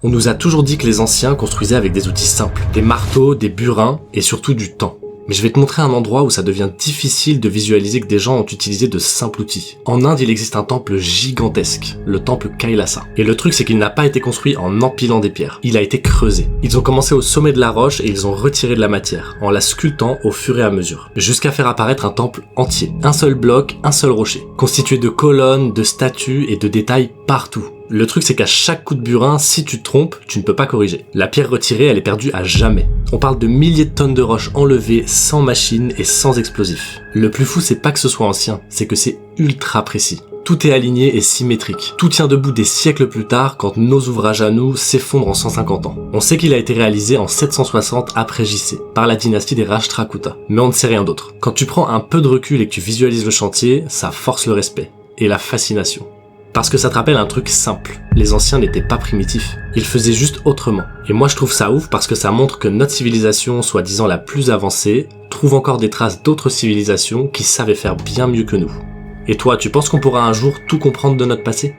On nous a toujours dit que les anciens construisaient avec des outils simples, des marteaux, des burins et surtout du temps. Mais je vais te montrer un endroit où ça devient difficile de visualiser que des gens ont utilisé de simples outils. En Inde, il existe un temple gigantesque, le temple Kailasa. Et le truc, c'est qu'il n'a pas été construit en empilant des pierres. Il a été creusé. Ils ont commencé au sommet de la roche et ils ont retiré de la matière, en la sculptant au fur et à mesure, jusqu'à faire apparaître un temple entier. Un seul bloc, un seul rocher, constitué de colonnes, de statues et de détails partout. Le truc, c'est qu'à chaque coup de burin, si tu te trompes, tu ne peux pas corriger. La pierre retirée, elle est perdue à jamais. On parle de milliers de tonnes de roches enlevées sans machine et sans explosifs. Le plus fou, c'est pas que ce soit ancien, c'est que c'est ultra précis. Tout est aligné et symétrique. Tout tient debout des siècles plus tard quand nos ouvrages à nous s'effondrent en 150 ans. On sait qu'il a été réalisé en 760 après JC, par la dynastie des Rashtrakuta. Mais on ne sait rien d'autre. Quand tu prends un peu de recul et que tu visualises le chantier, ça force le respect et la fascination. Parce que ça te rappelle un truc simple. Les anciens n'étaient pas primitifs. Ils faisaient juste autrement. Et moi je trouve ça ouf parce que ça montre que notre civilisation, soi-disant la plus avancée, trouve encore des traces d'autres civilisations qui savaient faire bien mieux que nous. Et toi, tu penses qu'on pourra un jour tout comprendre de notre passé ?